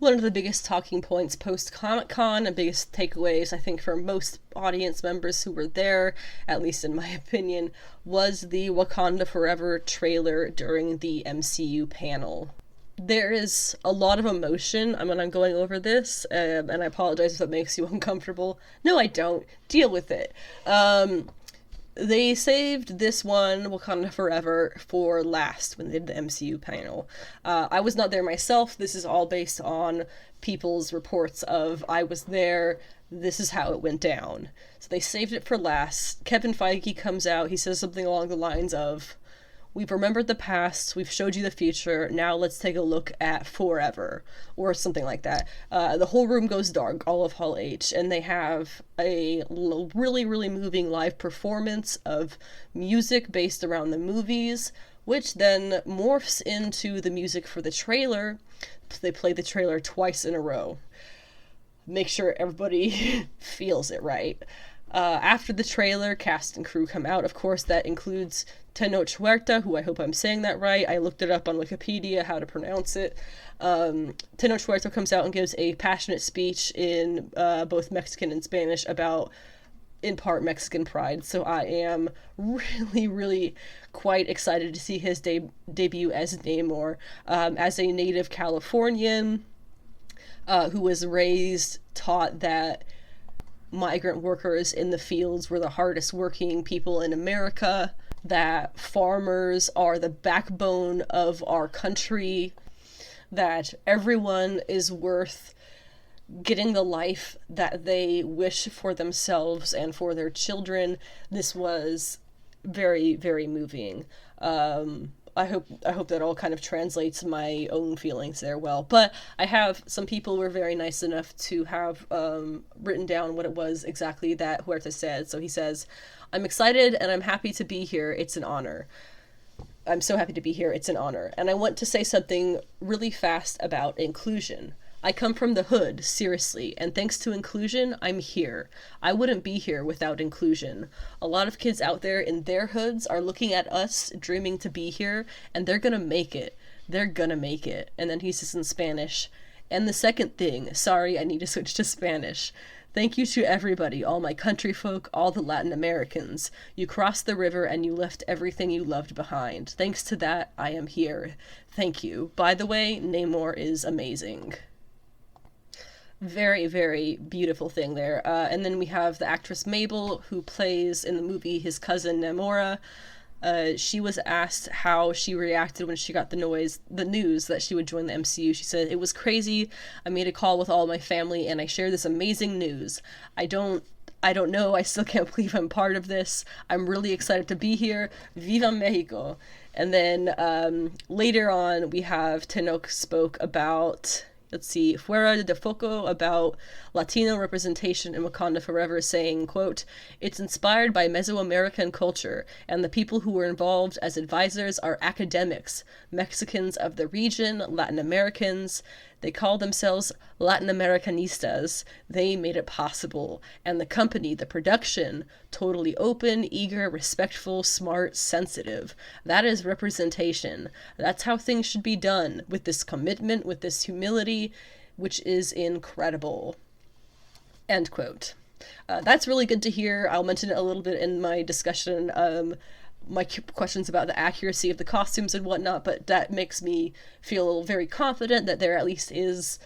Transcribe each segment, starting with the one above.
one of the biggest talking points post-Comic-Con and biggest takeaways, I think, for most audience members who were there, at least in my opinion, was the Wakanda Forever trailer during the MCU panel. There is a lot of emotion when I'm going over this, and I apologize if that makes you uncomfortable. No, I don't. Deal with it. They saved this one, Wakanda Forever, for last when they did the MCU panel. I was not there myself. This is all based on people's reports of, I was there, this is how it went down. So they saved it for last. Kevin Feige comes out, he says something along the lines of, we've remembered the past, we've showed you the future, now let's take a look at Forever, or something like that. The whole room goes dark, all of Hall H, and they have a really, really moving live performance of music based around the movies, which then morphs into the music for the trailer. They play the trailer twice in a row. Make sure everybody feels it right. After the trailer, cast and crew come out. Of course, that includes Tenoch Huerta, who I hope I'm saying that right. I looked it up on Wikipedia, how to pronounce it. Tenoch Huerta comes out and gives a passionate speech in both Mexican and Spanish about, in part, Mexican pride. So I am really, really quite excited to see his debut as Namor. As a native Californian who was taught that migrant workers in the fields were the hardest working people in America, that farmers are the backbone of our country, that everyone is worth getting the life that they wish for themselves and for their children. This was very, very moving. I hope that all kind of translates my own feelings there well. But I have some people were very nice enough to have written down what it was exactly that Huerta said. So he says, I'm excited and I'm happy to be here. It's an honor. I'm so happy to be here. It's an honor. And I want to say something really fast about inclusion. I come from the hood, seriously, and thanks to inclusion, I'm here. I wouldn't be here without inclusion. A lot of kids out there in their hoods are looking at us, dreaming to be here, and they're gonna make it. They're gonna make it. And then he says in Spanish, and the second thing, sorry, I need to switch to Spanish. Thank you to everybody, all my country folk, all the Latin Americans. You crossed the river and you left everything you loved behind. Thanks to that, I am here. Thank you. By the way, Namor is amazing. Very, very beautiful thing there. And then we have the actress Mabel, who plays in the movie his cousin Namora. She was asked how she reacted when she got the news that she would join the MCU. She said, it was crazy. I made a call with all my family and I shared this amazing news. I don't know. I still can't believe I'm part of this. I'm really excited to be here. Viva Mexico. And then later on, we have Tenoch spoke about, Fuera de Foco, about Latino representation in Wakanda Forever, saying, quote, it's inspired by Mesoamerican culture, and the people who were involved as advisors are academics, Mexicans of the region, Latin Americans. They call themselves Latin Americanistas. They made it possible. And the company, the production, totally open, eager, respectful, smart, sensitive. That is representation. That's how things should be done, with this commitment, with this humility, which is incredible. End quote. That's really good to hear. I'll mention it a little bit in my discussion, my questions about the accuracy of the costumes and whatnot, but that makes me feel very confident that there at least is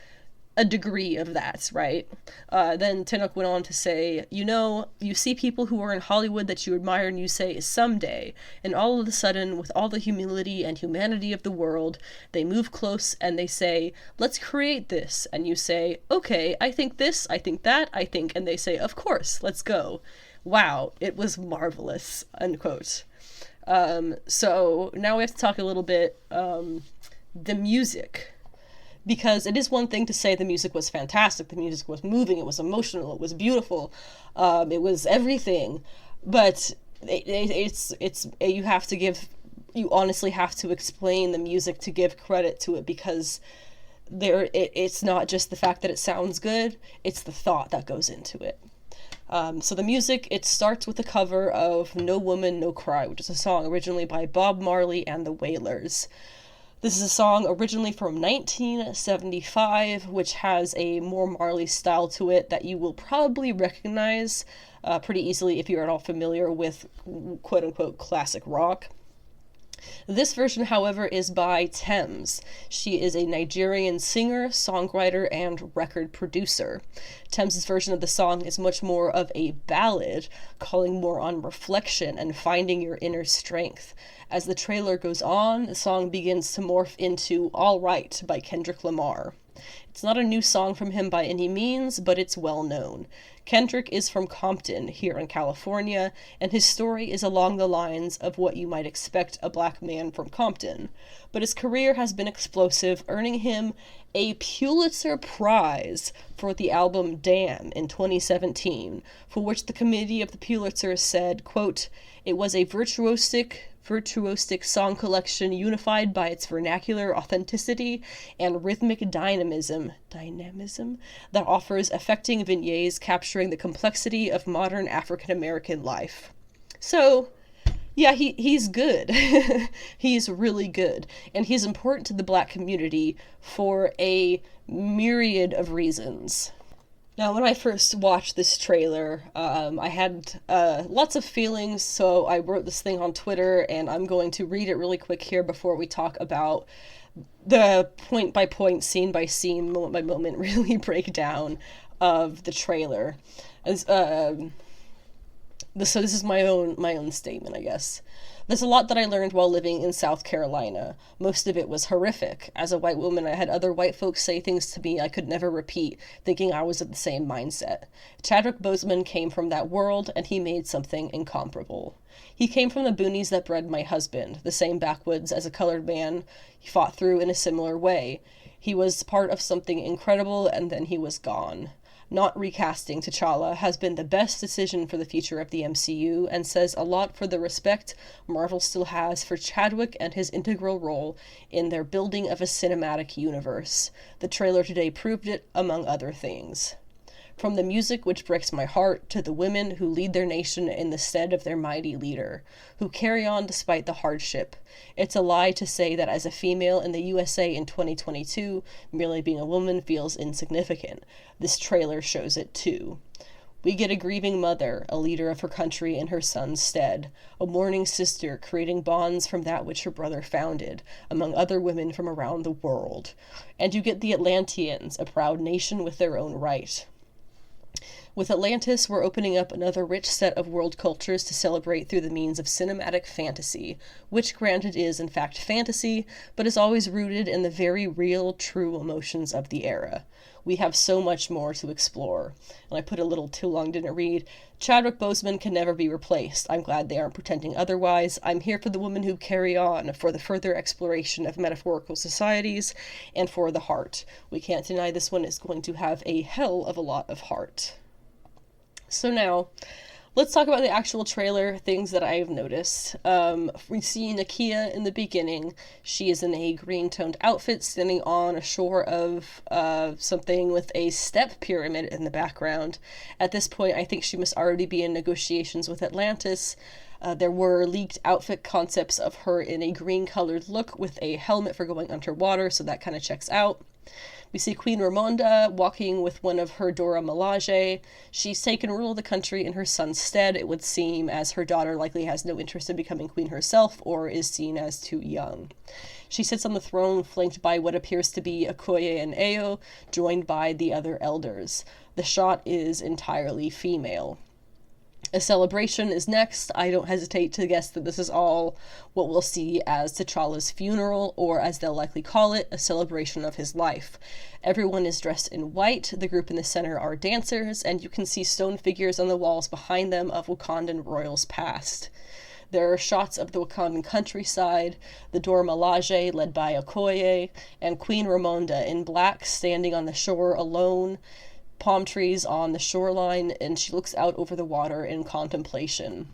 a degree of that, right? Then Tenoch went on to say, you see people who are in Hollywood that you admire and you say, someday, and all of a sudden, with all the humility and humanity of the world, they move close and they say, let's create this. And you say, okay, I think this, I think that, I think, and they say, of course, let's go. Wow, it was marvelous, unquote. So now we have to talk a little bit, the music, because it is one thing to say the music was fantastic, the music was moving, it was emotional, it was beautiful, it was everything, but you honestly have to explain the music to give credit to it, because it's not just the fact that it sounds good, it's the thought that goes into it. So the music, it starts with a cover of No Woman, No Cry, which is a song originally by Bob Marley and the Wailers. This is a song originally from 1975, which has a more Marley style to it that you will probably recognize pretty easily if you're at all familiar with quote-unquote classic rock. This version, however, is by Thames. She is a Nigerian singer, songwriter, and record producer. Thames' version of the song is much more of a ballad, calling more on reflection and finding your inner strength. As the trailer goes on, the song begins to morph into All Right by Kendrick Lamar. It's not a new song from him by any means, but it's well known. Kendrick is from Compton, here in California, and his story is along the lines of what you might expect a black man from Compton. But his career has been explosive, earning him a Pulitzer Prize for the album Damn in 2017, for which the committee of the Pulitzer said, quote, "It was a virtuosic song collection unified by its vernacular authenticity and rhythmic dynamism that offers affecting vignettes capturing the complexity of modern African American life." So, yeah, he's good. He's really good. And he's important to the black community for a myriad of reasons. Now, when I first watched this trailer, I had lots of feelings, so I wrote this thing on Twitter, and I'm going to read it really quick here before we talk about the point-by-point, scene-by-scene, moment-by-moment really breakdown of the trailer. So this is my own statement, I guess. There's a lot that I learned while living in South Carolina. Most of it was horrific. As a white woman, I had other white folks say things to me I could never repeat, thinking I was of the same mindset. Chadwick Boseman came from that world, and he made something incomparable. He came from the boonies that bred my husband, the same backwoods as a colored man he fought through in a similar way. He was part of something incredible, and then he was gone. Not recasting T'Challa has been the best decision for the future of the MCU and says a lot for the respect Marvel still has for Chadwick and his integral role in their building of a cinematic universe. The trailer today proved it, among other things. From the music which breaks my heart to the women who lead their nation in the stead of their mighty leader, who carry on despite the hardship. It's a lie to say that as a female in the USA in 2022, merely being a woman feels insignificant. This trailer shows it too. We get a grieving mother, a leader of her country in her son's stead, a mourning sister creating bonds from that which her brother founded, among other women from around the world. And you get the Atlanteans, a proud nation with their own right. With Atlantis, we're opening up another rich set of world cultures to celebrate through the means of cinematic fantasy, which granted is in fact fantasy, but is always rooted in the very real, true emotions of the era. We have so much more to explore. And I put a little too long didn't read. Chadwick Boseman can never be replaced. I'm glad they aren't pretending otherwise. I'm here for the women who carry on, for the further exploration of metaphorical societies, and for the heart. We can't deny this one is going to have a hell of a lot of heart. So now, let's talk about the actual trailer, things that I've noticed. We see Nakia in the beginning. She is in a green-toned outfit standing on a shore of something with a step pyramid in the background. At this point, I think she must already be in negotiations with Atlantis. There were leaked outfit concepts of her in a green-colored look with a helmet for going underwater, so that kind of checks out. We see Queen Ramonda walking with one of her Dora Milaje. She's taken rule of the country in her son's stead, it would seem, as her daughter likely has no interest in becoming queen herself or is seen as too young. She sits on the throne flanked by what appears to be Okoye and Ayo, joined by the other elders. The shot is entirely female. A celebration is next. I don't hesitate to guess that this is all what we'll see as T'Challa's funeral, or as they'll likely call it, a celebration of his life. Everyone is dressed in white, the group in the center are dancers, and you can see stone figures on the walls behind them of Wakandan royals past. There are shots of the Wakandan countryside, the Dora Milaje led by Okoye, and Queen Ramonda in black standing on the shore alone, palm trees on the shoreline, and she looks out over the water in contemplation.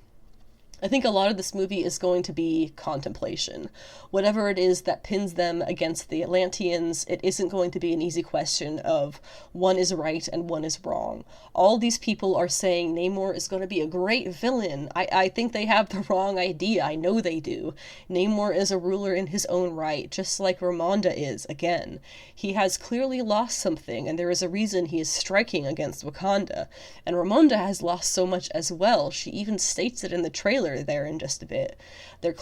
I think a lot of this movie is going to be contemplation. Whatever it is that pins them against the Atlanteans, it isn't going to be an easy question of one is right and one is wrong. All these people are saying Namor is going to be a great villain. I think they have the wrong idea. I know they do. Namor is a ruler in his own right, just like Ramonda is, again. He has clearly lost something, and there is a reason he is striking against Wakanda. And Ramonda has lost so much as well. She even states it in the trailer there in just a bit. They're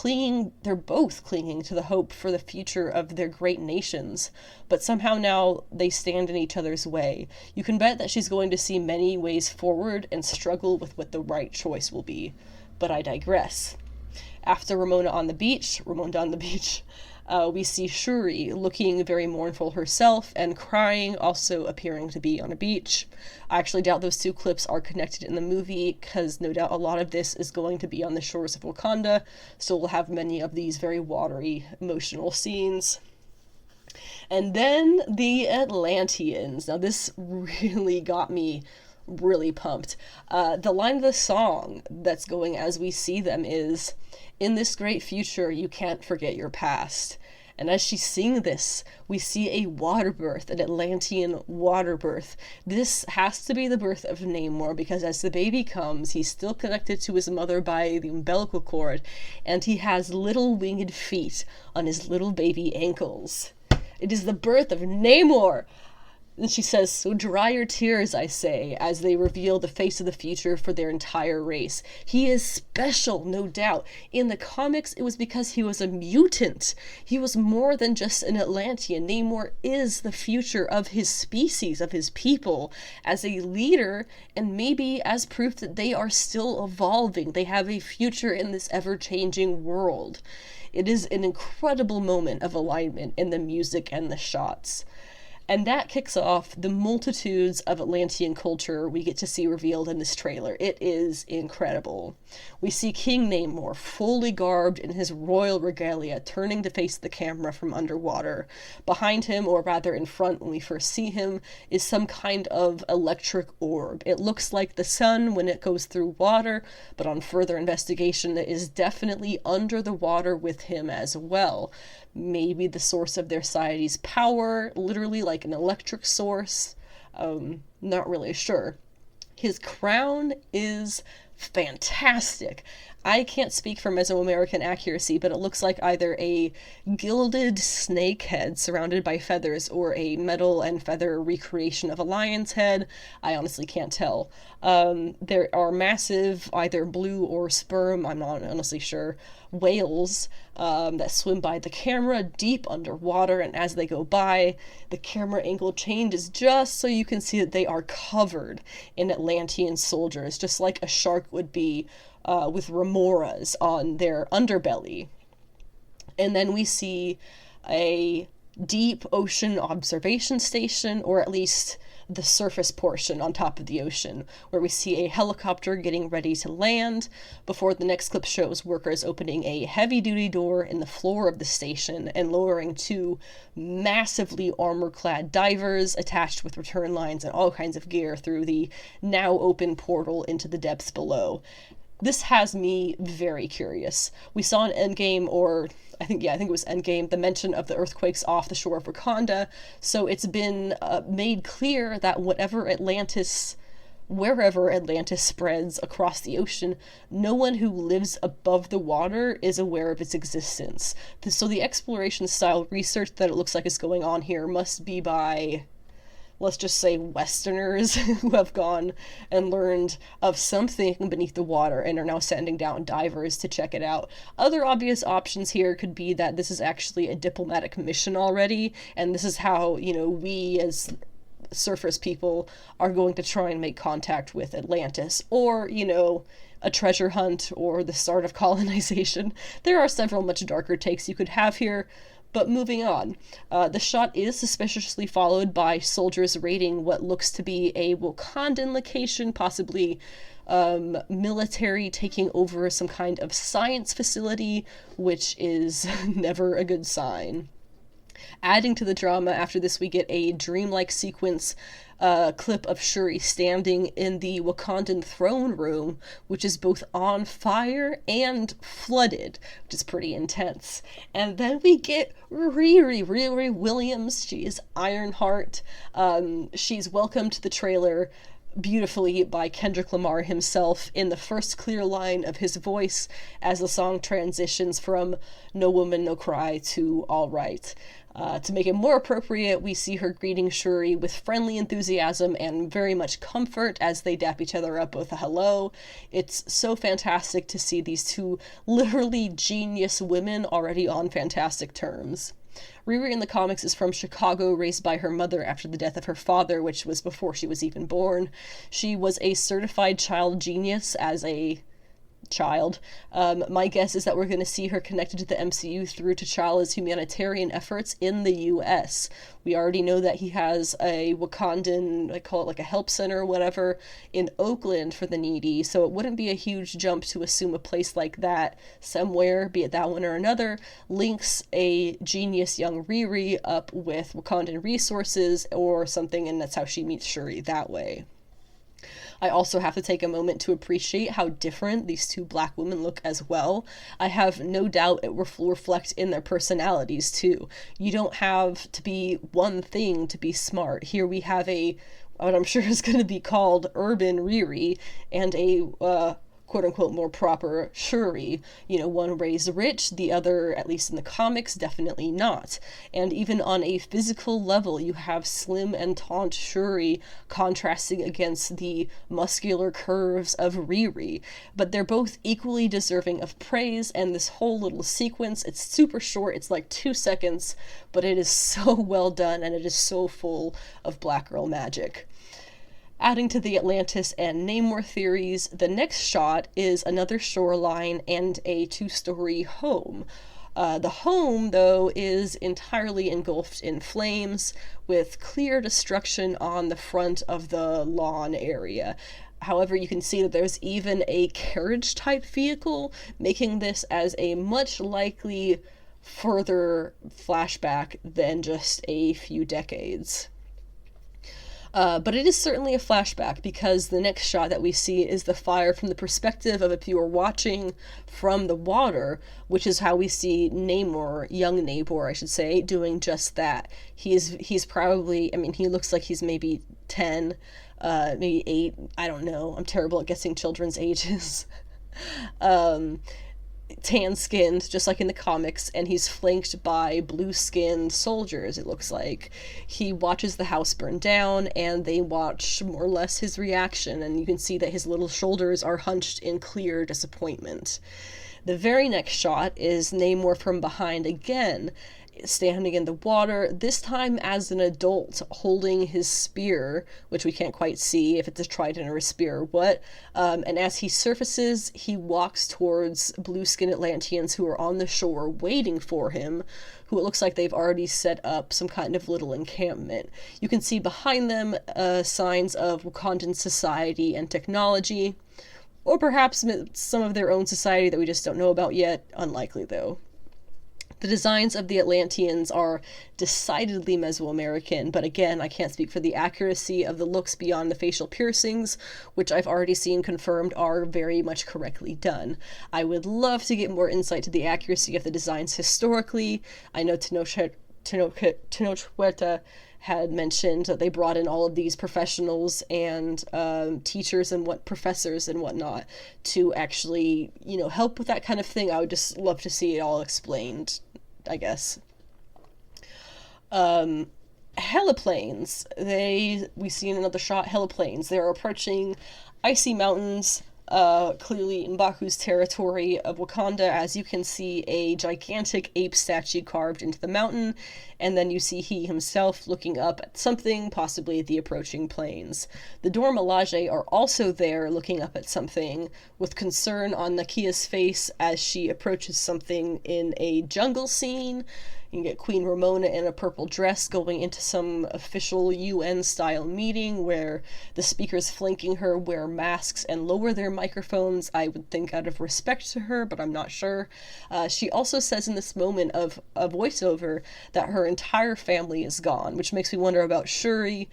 both clinging to the hope for the future of their great nations, but somehow now they stand in each other's way. You can bet that she's going to see many ways forward and struggle with what the right choice will be. But I digress. After Ramonda on the beach, we see Shuri looking very mournful herself and crying, also appearing to be on a beach. I actually doubt those two clips are connected in the movie, because no doubt a lot of this is going to be on the shores of Wakanda, so we'll have many of these very watery, emotional scenes. And then the Atlanteans. Now this really got me really pumped. The line of the song that's going as we see them is, "In this great future, you can't forget your past." And as she sings this, we see a water birth, an Atlantean water birth. This has to be the birth of Namor, because as the baby comes, he's still connected to his mother by the umbilical cord, and he has little winged feet on his little baby ankles. It is the birth of Namor! And she says, "So dry your tears, I say," as they reveal the face of the future for their entire race. He is special, no doubt. In the comics, it was because he was a mutant. He was more than just an Atlantean. Namor is the future of his species, of his people, as a leader, and maybe as proof that they are still evolving. They have a future in this ever-changing world. It is an incredible moment of alignment in the music and the shots. And that kicks off the multitudes of Atlantean culture we get to see revealed in this trailer. It is incredible. We see King Namor, fully garbed in his royal regalia, turning to face the camera from underwater. Behind him, or rather in front when we first see him, is some kind of electric orb. It looks like the sun when it goes through water, but on further investigation, it is definitely under the water with him as well. Maybe the source of their society's power, literally like an electric source. Not really sure. His crown is fantastic. I can't speak for Mesoamerican accuracy, but it looks like either a gilded snake head surrounded by feathers or a metal and feather recreation of a lion's head. I honestly can't tell. There are massive, either blue or sperm, I'm not honestly sure, whales that swim by the camera deep underwater, and as they go by, the camera angle changes just so you can see that they are covered in Atlantean soldiers, just like a shark would be with remoras on their underbelly. And then we see a deep ocean observation station, or at least the surface portion on top of the ocean, where we see a helicopter getting ready to land before the next clip shows workers opening a heavy-duty door in the floor of the station and lowering two massively armor-clad divers attached with return lines and all kinds of gear through the now open portal into the depths below. This has me very curious. We saw in Endgame, or I think it was Endgame, the mention of the earthquakes off the shore of Wakanda, so it's been made clear that wherever Atlantis spreads across the ocean, no one who lives above the water is aware of its existence. So the exploration-style research that it looks like is going on here must be by, let's just say, Westerners who have gone and learned of something beneath the water and are now sending down divers to check it out. Other obvious options here could be that this is actually a diplomatic mission already, and this is how, we as surface people are going to try and make contact with Atlantis, or, a treasure hunt, or the start of colonization. There are several much darker takes you could have here. But moving on, the shot is suspiciously followed by soldiers raiding what looks to be a Wakandan location, possibly military taking over some kind of science facility, which is never a good sign. Adding to the drama, after this we get a dreamlike sequence clip of Shuri standing in the Wakandan throne room, which is both on fire and flooded, which is pretty intense. And then we get Riri Williams. She is Ironheart. She's welcomed to the trailer beautifully by Kendrick Lamar himself in the first clear line of his voice as the song transitions from No Woman, No Cry to All Right. To make it more appropriate, we see her greeting Shuri with friendly enthusiasm and very much comfort as they dap each other up with a hello. It's so fantastic to see these two literally genius women already on fantastic terms. Riri in the comics is from Chicago, raised by her mother after the death of her father, which was before she was even born. She was a certified child genius as a child. My guess is that we're going to see her connected to the MCU through T'Challa's humanitarian efforts in the US. We already know that he has a Wakandan, I call it like a help center or whatever, in Oakland for the needy, so it wouldn't be a huge jump to assume a place like that somewhere, be it that one or another, links a genius young Riri up with Wakandan resources or something, and that's how she meets Shuri that way. I also have to take a moment to appreciate how different these two black women look as well. I have no doubt it will reflect in their personalities too. You don't have to be one thing to be smart. Here we have what I'm sure is going to be called urban Riri and a quote-unquote more proper Shuri. One raised rich, the other, at least in the comics, definitely not. And even on a physical level, you have slim and taunt Shuri contrasting against the muscular curves of Riri. But they're both equally deserving of praise, and this whole little sequence, it's super short, it's like 2 seconds, but it is so well done, and it is so full of black girl magic. Adding to the Atlantis and Namor theories, the next shot is another shoreline and a 2-story home. The home, though, is entirely engulfed in flames, with clear destruction on the front of the lawn area. However, you can see that there's even a carriage-type vehicle, making this as a much likely further flashback than just a few decades. But it is certainly a flashback, because the next shot that we see is the fire from the perspective of if you were watching from the water, which is how we see Namor, young Namor, I should say, doing just that. He's probably, he looks like he's maybe 10, maybe 8, I don't know. I'm terrible at guessing children's ages. Tan-skinned, just like in the comics, and he's flanked by blue-skinned soldiers, it looks like. He watches the house burn down, and they watch more or less his reaction, and you can see that his little shoulders are hunched in clear disappointment. The very next shot is Namor from behind again, standing in the water, this time as an adult, holding his spear, which we can't quite see if it's a trident or a spear or what, and as he surfaces, he walks towards blue-skinned Atlanteans who are on the shore waiting for him, who it looks like they've already set up some kind of little encampment. You can see behind them signs of Wakandan society and technology, or perhaps some of their own society that we just don't know about yet. Unlikely, though. The designs of the Atlanteans are decidedly Mesoamerican, but again, I can't speak for the accuracy of the looks beyond the facial piercings, which I've already seen confirmed are very much correctly done. I would love to get more insight to the accuracy of the designs historically. I know Tenoch Huerta had mentioned that they brought in all of these professionals and teachers and professors and whatnot to actually, help with that kind of thing. I would just love to see it all explained, I guess. Heliplanes. We see in another shot heliplanes. They're approaching icy mountains, clearly in M'Baku's territory of Wakanda. As you can see, a gigantic ape statue carved into the mountain, and then you see he himself looking up at something, possibly at the approaching planes. The Dora Milaje are also there looking up at something, with concern on Nakia's face as she approaches something in a jungle scene. You get Queen Ramona in a purple dress going into some official UN-style meeting where the speakers flanking her wear masks and lower their microphones, I would think out of respect to her, but I'm not sure. She also says in this moment of a voiceover that her entire family is gone, which makes me wonder about Shuri,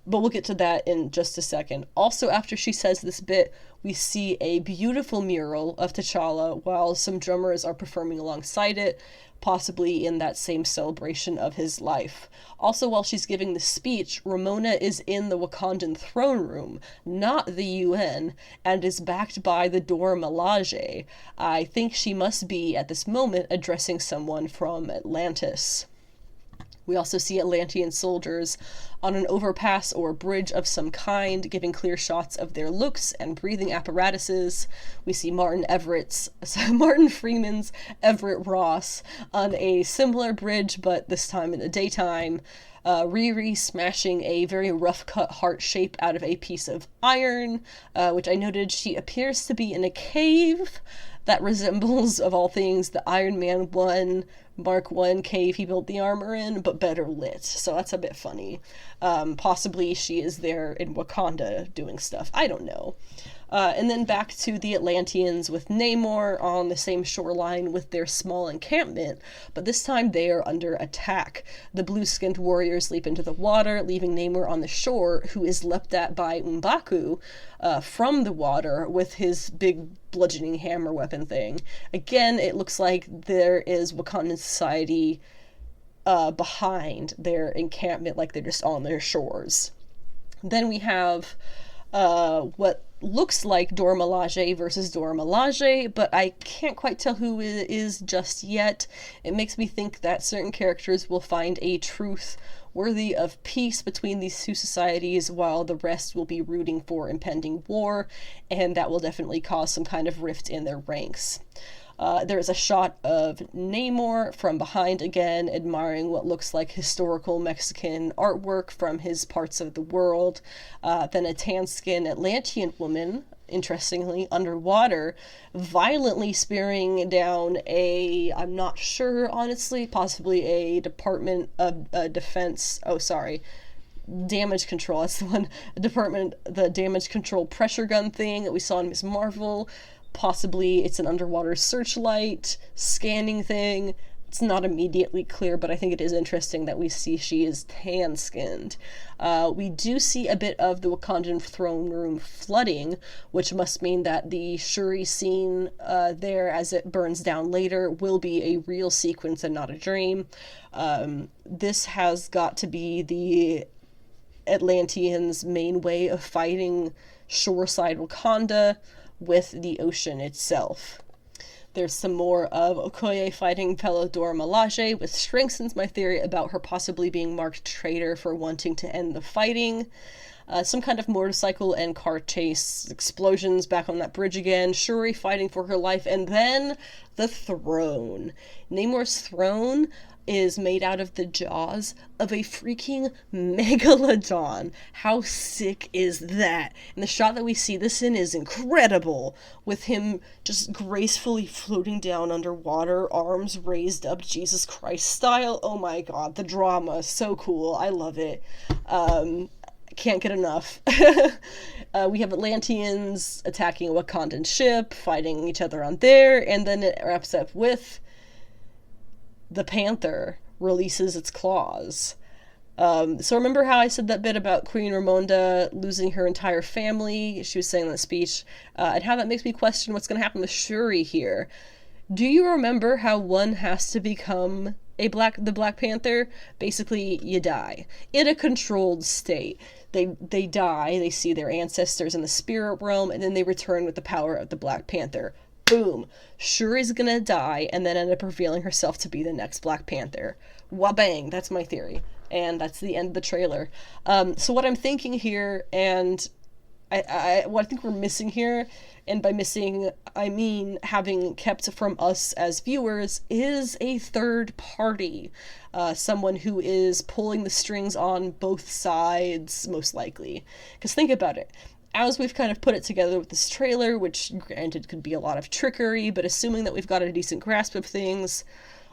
but we'll get to that in just a second. Also, after she says this bit, we see a beautiful mural of T'Challa while some drummers are performing alongside it, possibly in that same celebration of his life. Also, while she's giving the speech, Ramona is in the Wakandan throne room, not the UN, and is backed by the Dora Milaje. I think she must be, at this moment, addressing someone from Atlantis. We also see Atlantean soldiers on an overpass or bridge of some kind, giving clear shots of their looks and breathing apparatuses. We see Martin Freeman's Everett Ross on a similar bridge, but this time in the daytime. Riri smashing a very rough-cut heart shape out of a piece of iron, which I noted she appears to be in a cave that resembles, of all things, the Iron Man 1 Mark 1 cave he built the armor in, but better lit. So that's a bit funny. Possibly she is there in Wakanda doing stuff. I don't know. And then back to the Atlanteans with Namor on the same shoreline with their small encampment, but this time they are under attack. The blue-skinned warriors leap into the water, leaving Namor on the shore, who is leapt at by M'Baku from the water with his big bludgeoning hammer weapon thing. Again, it looks like there is Wakandan society behind their encampment, like they're just on their shores. Then we have what looks like Dora Milaje versus Dora Milaje, but I can't quite tell who it is just yet. It makes me think that certain characters will find a truth worthy of peace between these two societies, while the rest will be rooting for impending war, and that will definitely cause some kind of rift in their ranks. There is a shot of Namor from behind again, admiring what looks like historical Mexican artwork from his parts of the world. Then a tan-skinned Atlantean woman, interestingly, underwater, violently spearing down I'm not sure, honestly, possibly a Department of Defense, damage control, that's the one, the damage control pressure gun thing that we saw in Ms. Marvel. Possibly it's an underwater searchlight scanning thing. It's not immediately clear, but I think it is interesting that we see she is tan-skinned. We do see a bit of the Wakandan throne room flooding, which must mean that the Shuri scene there as it burns down later will be a real sequence and not a dream. This has got to be the Atlanteans' main way of fighting shoreside Wakanda with the ocean itself. There's some more of Okoye fighting fellow Dora Milaje, which strengthens my theory about her possibly being marked traitor for wanting to end the fighting. Some kind of motorcycle and car chase, explosions back on that bridge again, Shuri fighting for her life, and then the throne. Namor's throne is made out of the jaws of a freaking megalodon. How sick is that? And the shot that we see this in is incredible, with him just gracefully floating down underwater, arms raised up, Jesus Christ style. Oh my god, the drama, so cool. I love it. Can't get enough. We have Atlanteans attacking a Wakandan ship, fighting each other on there, and then it wraps up with the panther releases its claws. So remember how I said that bit about Queen Ramonda losing her entire family? She was saying in that speech, and how that makes me question what's going to happen with Shuri here. Do you remember how one has to become the Black Panther? Basically, you die in a controlled state. They die, they see their ancestors in the spirit realm, and then they return with the power of the Black Panther. Boom. Shuri's gonna die and then end up revealing herself to be the next Black Panther. Wabang. That's my theory. And that's the end of the trailer. So what I'm thinking here, and what I think we're missing here, and by missing, I mean having kept from us as viewers, is a third party. Someone who is pulling the strings on both sides, most likely. Because think about it. As we've kind of put it together with this trailer, which granted could be a lot of trickery, but assuming that we've got a decent grasp of things,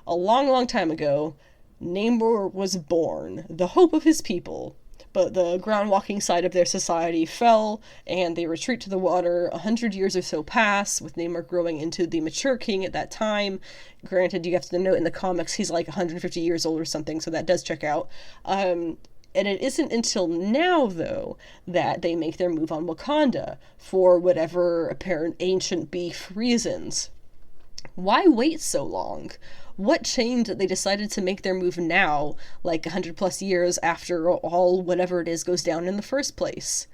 a long, long time ago, Namor was born, the hope of his people. But the ground-walking side of their society fell, and they retreat to the water. 100 years or so pass, with Namor growing into the mature king at that time. Granted, you have to note in the comics he's like 150 years old or something, so that does check out. And it isn't until now, though, that they make their move on Wakanda, for whatever apparent ancient beef reasons. Why wait so long? What changed that they decided to make their move now, like 100 plus years after all whatever it is goes down in the first place?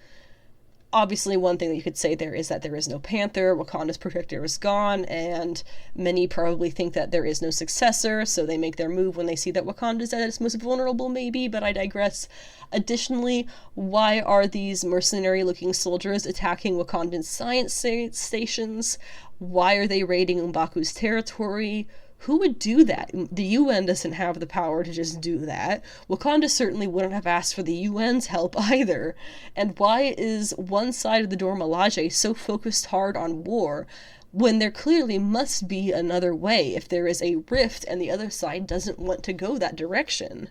Obviously, one thing that you could say there is that there is no Panther, Wakanda's protector is gone, and many probably think that there is no successor, so they make their move when they see that Wakanda's at its most vulnerable, maybe, but I digress. Additionally, why are these mercenary-looking soldiers attacking Wakandan science stations? Why are they raiding M'Baku's territory? Who would do that? The UN doesn't have the power to just do that. Wakanda certainly wouldn't have asked for the UN's help either. And why is one side of the Dora Milaje so focused hard on war when there clearly must be another way if there is a rift and the other side doesn't want to go that direction?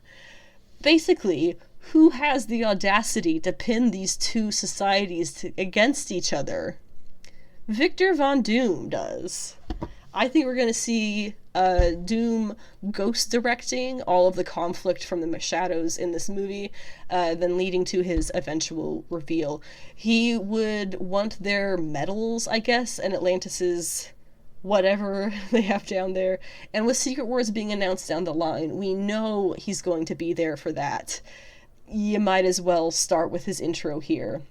Basically, who has the audacity to pin these two societies against each other? Victor Von Doom does. I think we're going to see Doom ghost directing all of the conflict from the shadows in this movie, then leading to his eventual reveal. He would want their medals, I guess, and Atlantis's whatever they have down there. And with Secret Wars being announced down the line, we know he's going to be there for that. You might as well start with his intro here.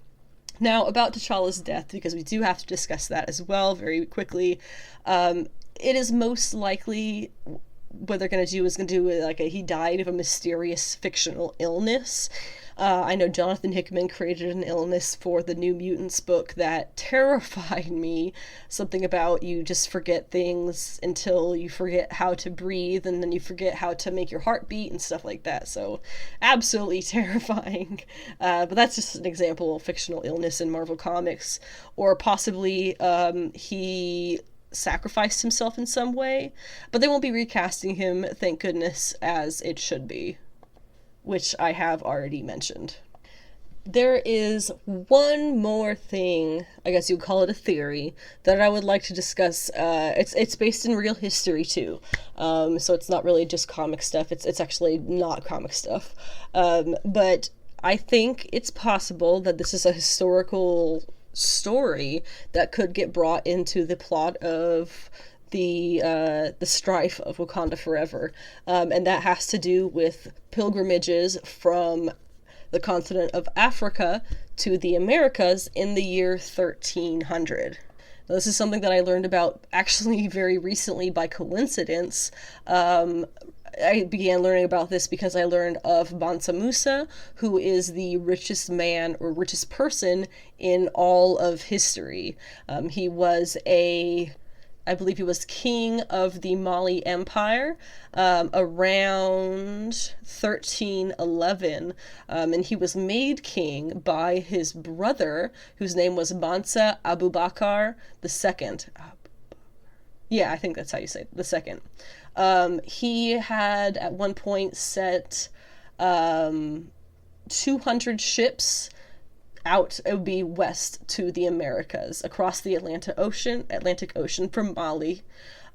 Now, about T'Challa's death, because we do have to discuss that as well very quickly. It is most likely what they're going to do is going to do like he died of a mysterious fictional illness. I know Jonathan Hickman created an illness for the New Mutants book that terrified me. Something about you just forget things until you forget how to breathe, and then you forget how to make your heart beat and stuff like that. So absolutely terrifying. But that's just an example of fictional illness in Marvel Comics. Or possibly he sacrificed himself in some way. But they won't be recasting him, thank goodness, as it should be, which I have already mentioned. There is one more thing, I guess you'd call it a theory, that I would like to discuss. It's based in real history too, so it's not really just comic stuff. It's actually not comic stuff, but I think it's possible that this is a historical story that could get brought into the plot of the strife of Wakanda Forever, and that has to do with pilgrimages from the continent of Africa to the Americas in the year 1300. Now, this is something that I learned about actually very recently by coincidence. I began learning about this because I learned of Mansa Musa, who is the richest man or richest person in all of history. He was I believe he was king of the Mali Empire around 1311, and he was made king by his brother, whose name was Mansa Abubakar II. Yeah, I think that's how you say it, the second. He had at one point set 200 ships out. It would be west to the Americas, across the Atlantic Ocean from Mali.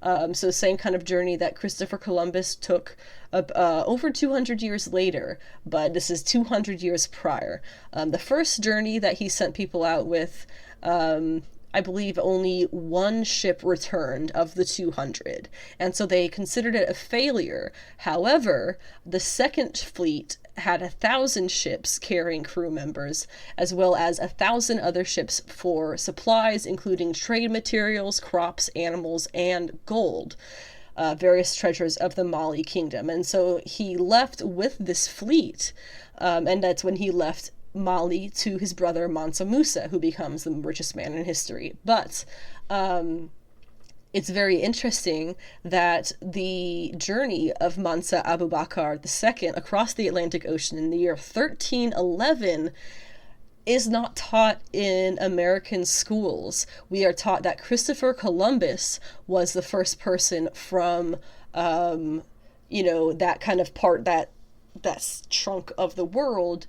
So the same kind of journey that Christopher Columbus took over 200 years later, but this is 200 years prior. The first journey that he sent people out with, I believe only one ship returned of the 200, and so they considered it a failure. However, the second fleet had 1,000 ships carrying crew members, as well as 1,000 other ships for supplies, including trade materials, crops, animals, and gold, various treasures of the Mali kingdom. And so he left with this fleet, and that's when he left Mali to his brother Mansa Musa, who becomes the richest man in history. But it's very interesting that the journey of Mansa Abubakar II across the Atlantic Ocean in the year 1311 is not taught in American schools. We are taught that Christopher Columbus was the first person from that kind of part, that chunk of the world,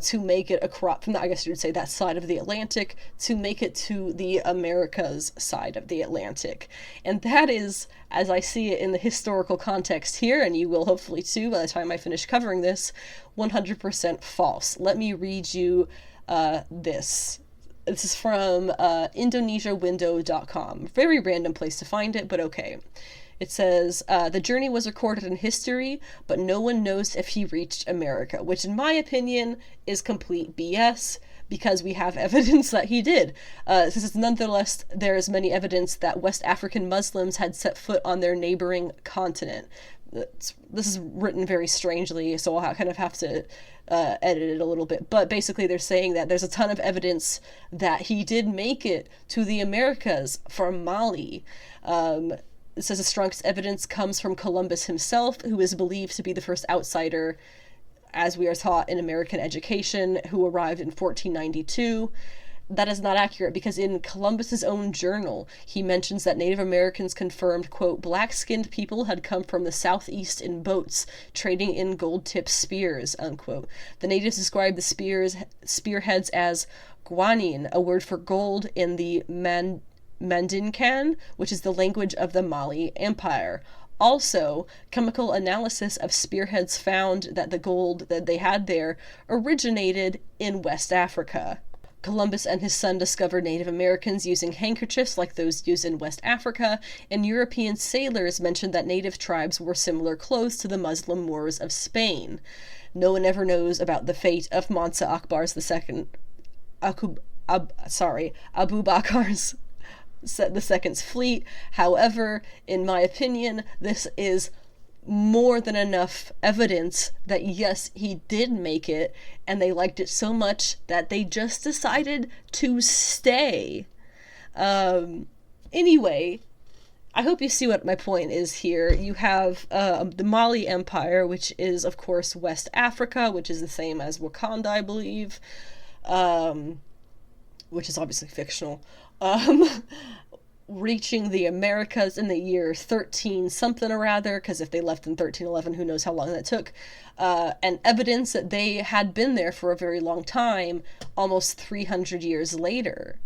to make it across from, I guess you would say, that side of the Atlantic, to make it to the Americas side of the Atlantic. And that is, as I see it in the historical context here, and you will hopefully too by the time I finish covering this, 100% false. Let me read you this. This is from IndonesiaWindow.com. Very random place to find it, but okay. It says, the journey was recorded in history, but no one knows if he reached America, which in my opinion is complete BS, because we have evidence that he did. Since nonetheless, there is many evidence that West African Muslims had set foot on their neighboring continent. This is written very strangely, so I'll kind of have to edit it a little bit. But basically they're saying that there's a ton of evidence that he did make it to the Americas from Mali. It says the strongest evidence comes from Columbus himself, who is believed to be the first outsider, as we are taught in American education, who arrived in 1492. That is not accurate, because in Columbus's own journal, he mentions that Native Americans confirmed, quote, black-skinned people had come from the southeast in boats, trading in gold-tipped spears, unquote. The natives described the spearheads as guanin, a word for gold in the Mandinkan, which is the language of the Mali Empire. Also, chemical analysis of spearheads found that the gold that they had there originated in West Africa. Columbus and his son discovered Native Americans using handkerchiefs like those used in West Africa, and European sailors mentioned that native tribes wore similar clothes to the Muslim Moors of Spain. No one ever knows about the fate of Mansa Akbar's Abu Bakar's the Second's fleet. However, in my opinion, this is more than enough evidence that yes, he did make it, and they liked it so much that they just decided to stay. Anyway, I hope you see what my point is here. You have the Mali Empire, which is, of course, West Africa, which is the same as Wakanda, I believe, which is obviously fictional. Reaching the Americas in the year 13 something or rather, because if they left in 1311, who knows how long that took, and evidence that they had been there for a very long time, almost 300 years later.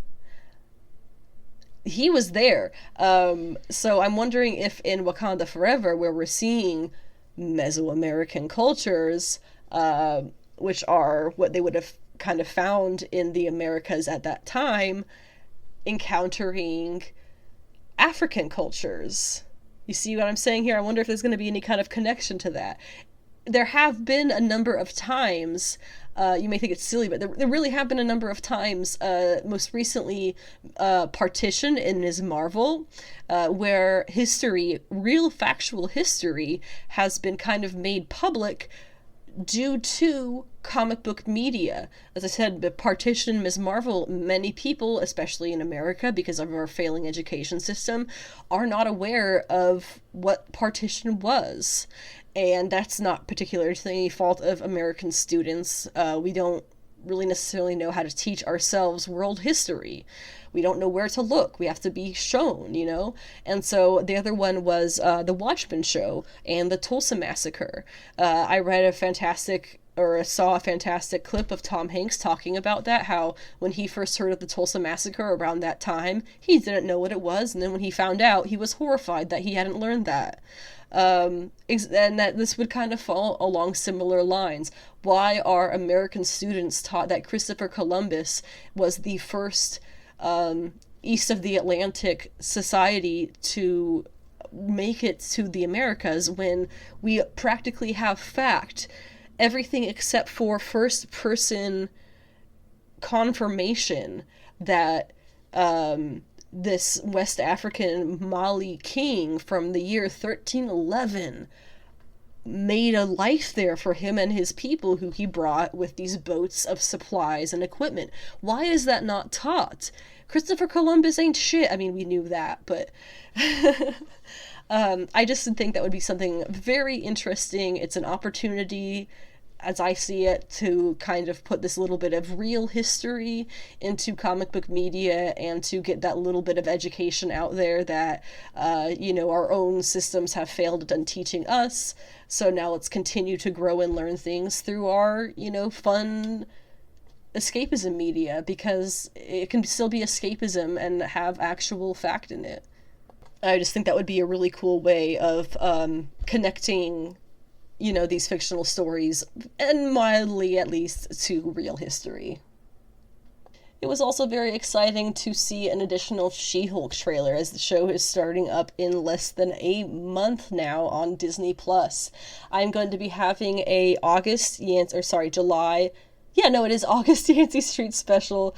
He was there. So I'm wondering if in Wakanda Forever, where we're seeing Mesoamerican cultures, which are what they would have kind of found in the Americas at that time, encountering African cultures. You see what I'm saying here? I wonder if there's going to be any kind of connection to that. There have been a number of times, you may think it's silly, but there really have been a number of times, most recently Partition in Ms. Marvel, where history, real factual history, has been kind of made public due to comic book media. As I said, the Partition, Ms. Marvel, many people, especially in America, because of our failing education system, are not aware of what Partition was. And that's not particular to any fault of American students. We don't really necessarily know how to teach ourselves world history. We don't know where to look. We have to be shown, And so the other one was the Watchmen show and the Tulsa Massacre. I saw a fantastic clip of Tom Hanks talking about that, how when he first heard of the Tulsa Massacre around that time, he didn't know what it was, and then when he found out, he was horrified that he hadn't learned that. And that this would kind of fall along similar lines. Why are American students taught that Christopher Columbus was the first east of the Atlantic society to make it to the Americas, when we practically have fact everything except for first-person confirmation that this West African Mali king from the year 1311 made a life there for him and his people, who he brought with these boats of supplies and equipment. Why is that not taught? Christopher Columbus ain't shit. I mean, we knew that, but I just think that would be something very interesting. It's an opportunity as I see it, to kind of put this little bit of real history into comic book media and to get that little bit of education out there that, our own systems have failed in teaching us. So now let's continue to grow and learn things through our, fun escapism media, because it can still be escapism and have actual fact in it. I just think that would be a really cool way of connecting, these fictional stories, and mildly at least, to real history. It was also very exciting to see an additional She-Hulk trailer, as the show is starting up in less than a month now on Disney+. I'm going to be having a July. Yeah, no, it is August Yancey Street special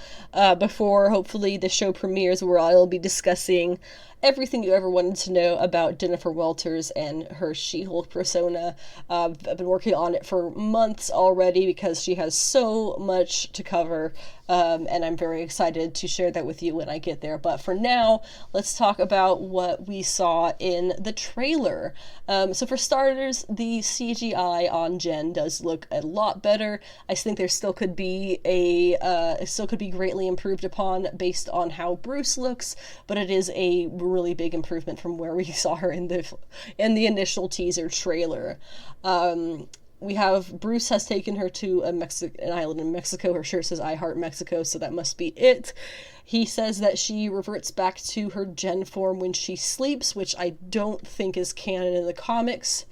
before, hopefully, the show premieres, where I'll be discussing everything you ever wanted to know about Jennifer Walters and her She-Hulk persona. I've been working on it for months already because she has so much to cover, and I'm very excited to share that with you when I get there. But for now, let's talk about what we saw in the trailer. So for starters, the CGI on Jen does look a lot better. I think there still could be greatly improved upon based on how Bruce looks, but it is a really big improvement from where we saw her in the initial teaser trailer. We have Bruce has taken her to an island in Mexico. Her shirt says "I Heart Mexico," so that must be it. He says that she reverts back to her Jen form when she sleeps, which I don't think is canon in the comics.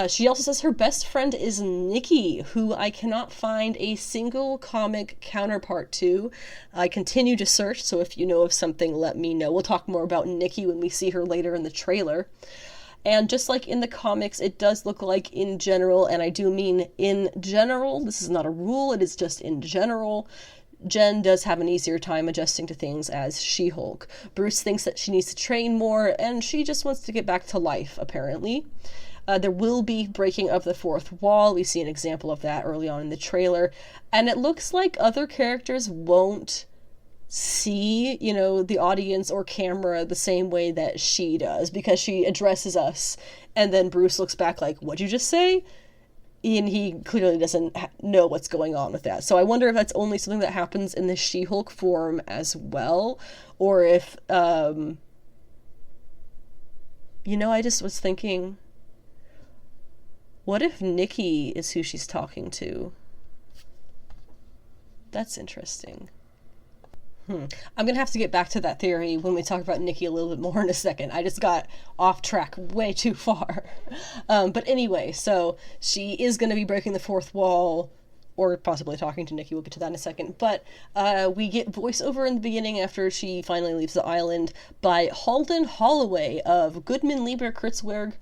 She also says her best friend is Nikki, who I cannot find a single comic counterpart to. I continue to search, so if you know of something, let me know. We'll talk more about Nikki when we see her later in the trailer. And just like in the comics, it does look like in general, and I do mean in general, this is not a rule, it is just in general, Jen does have an easier time adjusting to things as She-Hulk. Bruce thinks that she needs to train more, and she just wants to get back to life, apparently. There will be breaking of the fourth wall. We see an example of that early on in the trailer. And it looks like other characters won't see, the audience or camera the same way that she does, because she addresses us, and then Bruce looks back like, "What'd you just say?" And he clearly doesn't know what's going on with that. So I wonder if that's only something that happens in the She-Hulk form as well, or if, I just was thinking, what if Nikki is who she's talking to? That's interesting. I'm going to have to get back to that theory when we talk about Nikki a little bit more in a second. I just got off track way too far. But anyway, so she is going to be breaking the fourth wall, or possibly talking to Nikki. We'll get to that in a second. But we get voiceover in the beginning after she finally leaves the island by Halden Holloway of Goodman, Lieber, Kurtzberg,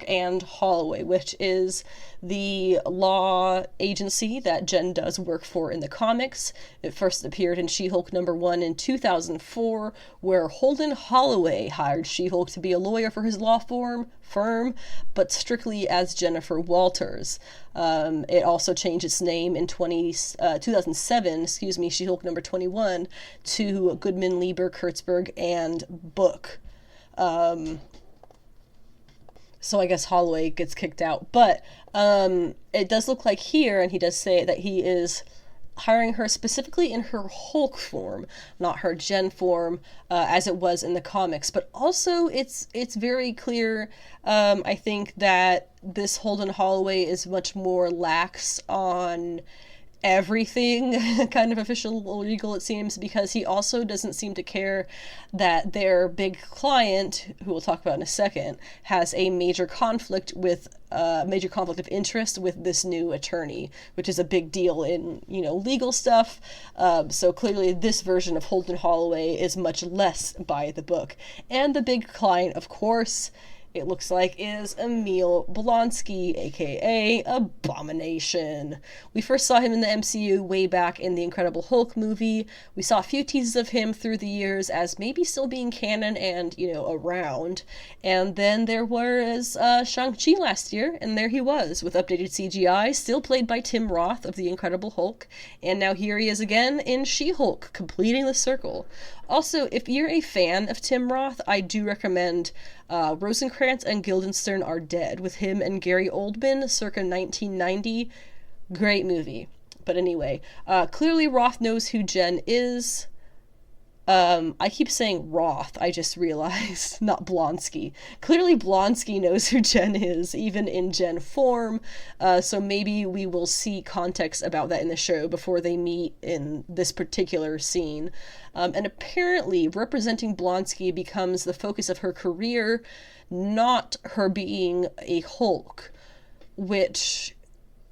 and Holloway, which is the law agency that Jen does work for in the comics. It first appeared in She-Hulk #1 in 2004, where Holden Holloway hired She-Hulk to be a lawyer for his law firm, but strictly as Jennifer Walters. It also changed its name in 2007, She-Hulk #21, to Goodman, Lieber, Kurtzberg, and Book. So I guess Holloway gets kicked out. But it does look like here, and he does say that he is hiring her specifically in her Hulk form, not her Jen form, as it was in the comics. But also, it's very clear, I think, that this Holden Holloway is much more lax on everything kind of official legal, it seems, because he also doesn't seem to care that their big client, who we'll talk about in a second, has a major conflict of interest with this new attorney, which is a big deal in legal stuff. So clearly this version of Holden Holloway is much less by the book. And the big client, of course, it looks like, is Emil Blonsky, aka Abomination. We first saw him in the MCU way back in the Incredible Hulk movie. We saw a few teases of him through the years as maybe still being canon and, around. And then there was Shang-Chi last year, and there he was, with updated CGI, still played by Tim Roth of the Incredible Hulk. And now here he is again in She-Hulk, completing the circle. Also, if you're a fan of Tim Roth, I do recommend Rosencrantz and Guildenstern Are Dead, with him and Gary Oldman, circa 1990. Great movie. But anyway, clearly Roth knows who Jen is. I keep saying Roth, I just realized, not Blonsky. Clearly Blonsky knows who Jen is, even in Jen form, so maybe we will see context about that in the show before they meet in this particular scene. And apparently, representing Blonsky becomes the focus of her career, not her being a Hulk, which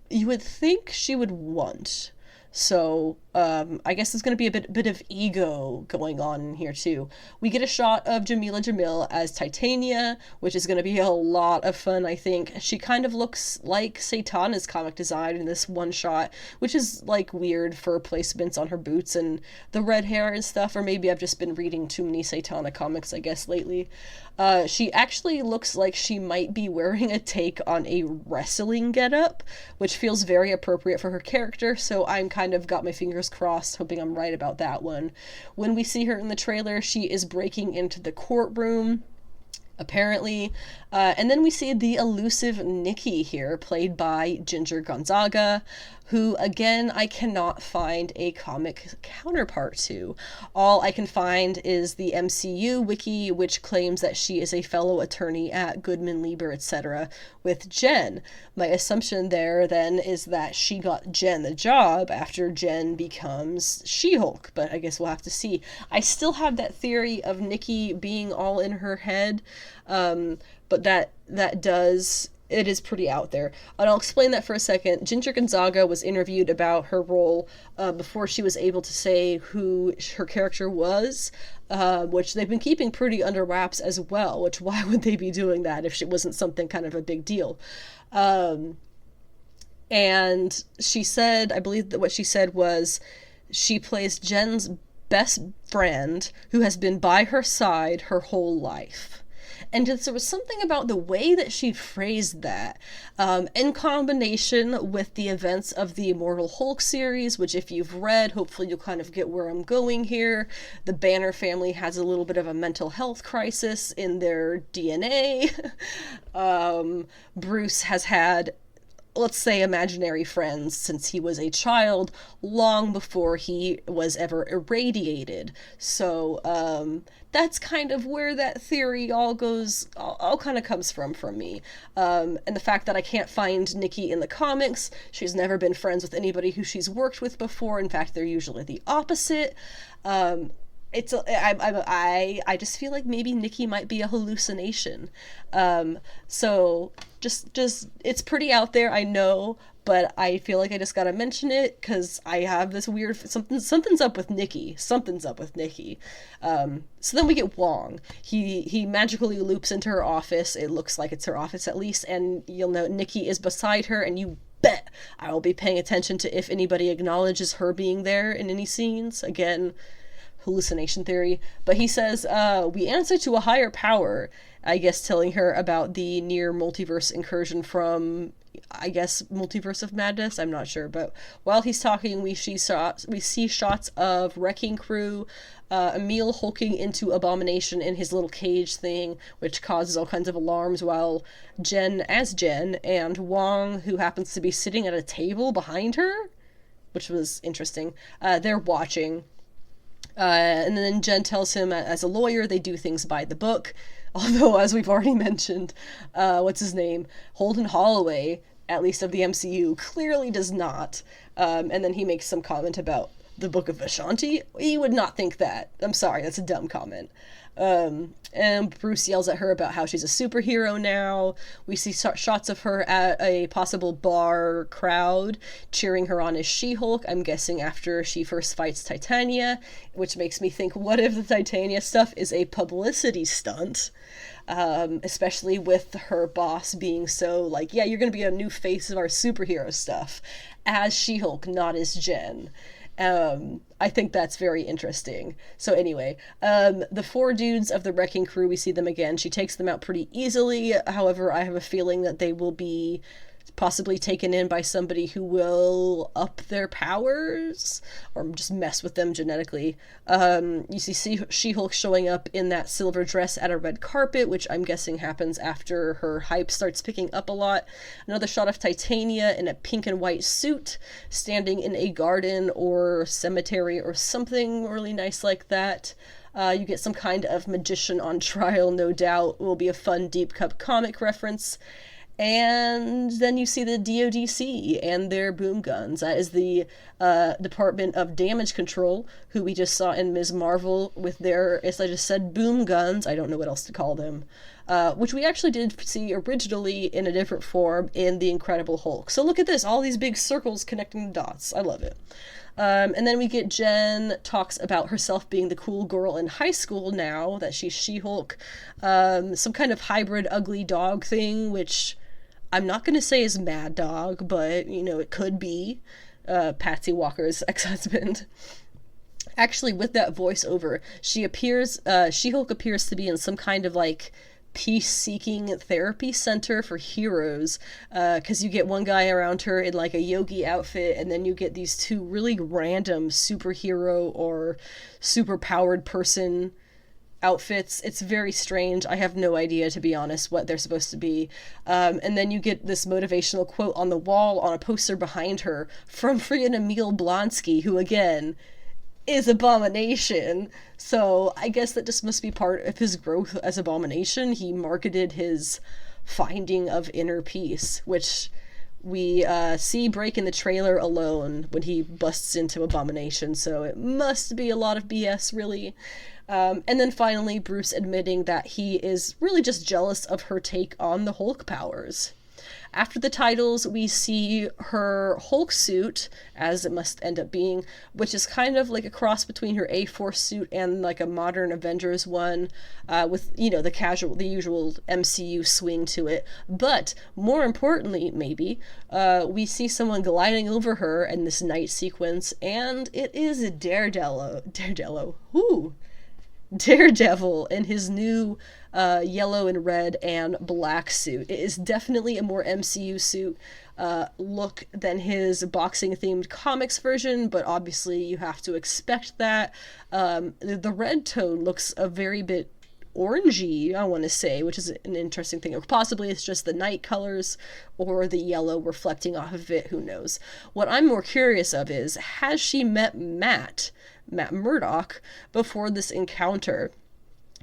you would think she would want. So, I guess there's going to be a bit of ego going on in here, too. We get a shot of Jamila Jamil as Titania, which is going to be a lot of fun, I think. She kind of looks like Satana's comic design in this one shot, which is, like, weird for placements on her boots and the red hair and stuff, or maybe I've just been reading too many Satana comics, I guess, lately. She actually looks like she might be wearing a take on a wrestling getup, which feels very appropriate for her character, so I'm kind of got my fingers crossed, hoping I'm right about that one. When we see her in the trailer, she is breaking into the courtroom, apparently, and then we see the elusive Nikki here, played by Ginger Gonzaga, who, again, I cannot find a comic counterpart to. All I can find is the MCU wiki, which claims that she is a fellow attorney at Goodman, Lieber, etc. with Jen. My assumption there, then, is that she got Jen the job after Jen becomes She-Hulk, but I guess we'll have to see. I still have that theory of Nikki being all in her head, but that does... it is pretty out there. And I'll explain that for a second. Ginger Gonzaga was interviewed about her role before she was able to say who her character was, which they've been keeping pretty under wraps as well, which why would they be doing that if it wasn't something kind of a big deal? And she said, I believe that what she said was, she plays Jen's best friend who has been by her side her whole life. And there was something about the way that she phrased that, in combination with the events of the Immortal Hulk series, which if you've read, hopefully you'll kind of get where I'm going here. The Banner family has a little bit of a mental health crisis in their DNA. Bruce has had, let's say, imaginary friends since he was a child, long before he was ever irradiated. So, that's kind of where that theory all kind of comes from me. And the fact that I can't find Nikki in the comics, she's never been friends with anybody who she's worked with before. In fact, they're usually the opposite. I just feel like maybe Nikki might be a hallucination. So just it's pretty out there, I know, but I feel like I just gotta mention it because I have this weird something's up with Nikki. Something's up with Nikki. So then we get Wong. He magically loops into her office. It looks like it's her office at least, and you'll note Nikki is beside her, and you bet I will be paying attention to if anybody acknowledges her being there in any scenes. Again, hallucination theory. But he says, we answer to a higher power, I guess telling her about the near multiverse incursion from, I guess, Multiverse of Madness, I'm not sure. But while he's talking, we see shots of Wrecking Crew, Emil hulking into Abomination in his little cage thing, which causes all kinds of alarms, while Jen, and Wong, who happens to be sitting at a table behind her, which was interesting, they're watching. And then Jen tells him, as a lawyer, they do things by the book. Although, as we've already mentioned, what's his name? Holden Holloway, at least of the MCU, clearly does not. And then he makes some comment about the Book of Vishanti. He would not think that. I'm sorry, that's a dumb comment. And Bruce yells at her about how she's a superhero now. We see shots of her at a possible bar crowd cheering her on as She-Hulk, I'm guessing after she first fights Titania, which makes me think, what if the Titania stuff is a publicity stunt? Especially with her boss being so like, yeah, you're gonna be a new face of our superhero stuff as She-Hulk, not as Jen. I think that's very interesting. So anyway, the four dudes of the Wrecking Crew, we see them again. She takes them out pretty easily. However, I have a feeling that they will be possibly taken in by somebody who will up their powers or just mess with them genetically. You see She-Hulk showing up in that silver dress at a red carpet, which I'm guessing happens after her hype starts picking up a lot. Another shot of Titania in a pink and white suit, standing in a garden or cemetery or something really nice like that. You get some kind of magician on trial, no doubt. It will be a fun Deep Cup comic reference. And then you see the DODC and their boom guns. That is the Department of Damage Control, who we just saw in Ms. Marvel with their, as I just said, boom guns. I don't know what else to call them. Which we actually did see originally in a different form in The Incredible Hulk. So look at this, all these big circles connecting the dots. I love it. And then we get Jen talks about herself being the cool girl in high school now that she's She-Hulk. Some kind of hybrid ugly dog thing, which I'm not going to say is Mad Dog, but, you know, it could be Patsy Walker's ex-husband. Actually, with that voiceover, She-Hulk appears to be in some kind of, like, peace-seeking therapy center for heroes, because you get one guy around her in like a yogi outfit, and then you get these two really random superhero or super-powered person outfits. It's very strange. I have no idea, to be honest, what they're supposed to be. And then you get this motivational quote on the wall on a poster behind her from friggin' Emil Blonsky, who, again, is Abomination. So I guess that just must be part of his growth as Abomination. He marketed his finding of inner peace, which we see break in the trailer alone when he busts into Abomination, so it must be a lot of BS, really. And then finally, Bruce admitting that he is really just jealous of her take on the Hulk powers. After the titles, we see her Hulk suit, as it must end up being, which is kind of like a cross between her A-Force suit and like a modern Avengers one, with, you know, the usual MCU swing to it. But more importantly, maybe, we see someone gliding over her in this night sequence, and it is Daredevil in his new yellow and red and black suit. It is definitely a more MCU suit look than his boxing-themed comics version, but obviously you have to expect that. The red tone looks a very bit orangey, I want to say, which is an interesting thing. Or possibly it's just the night colors or the yellow reflecting off of it, who knows. What I'm more curious of is, has she met Matt Murdock before this encounter?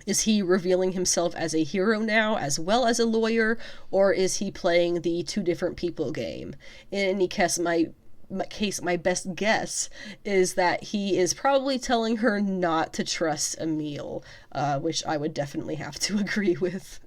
Is he revealing himself as a hero now as well as a lawyer, or is he playing the two different people game? In any case, my best guess is that he is probably telling her not to trust Emil, which I would definitely have to agree with.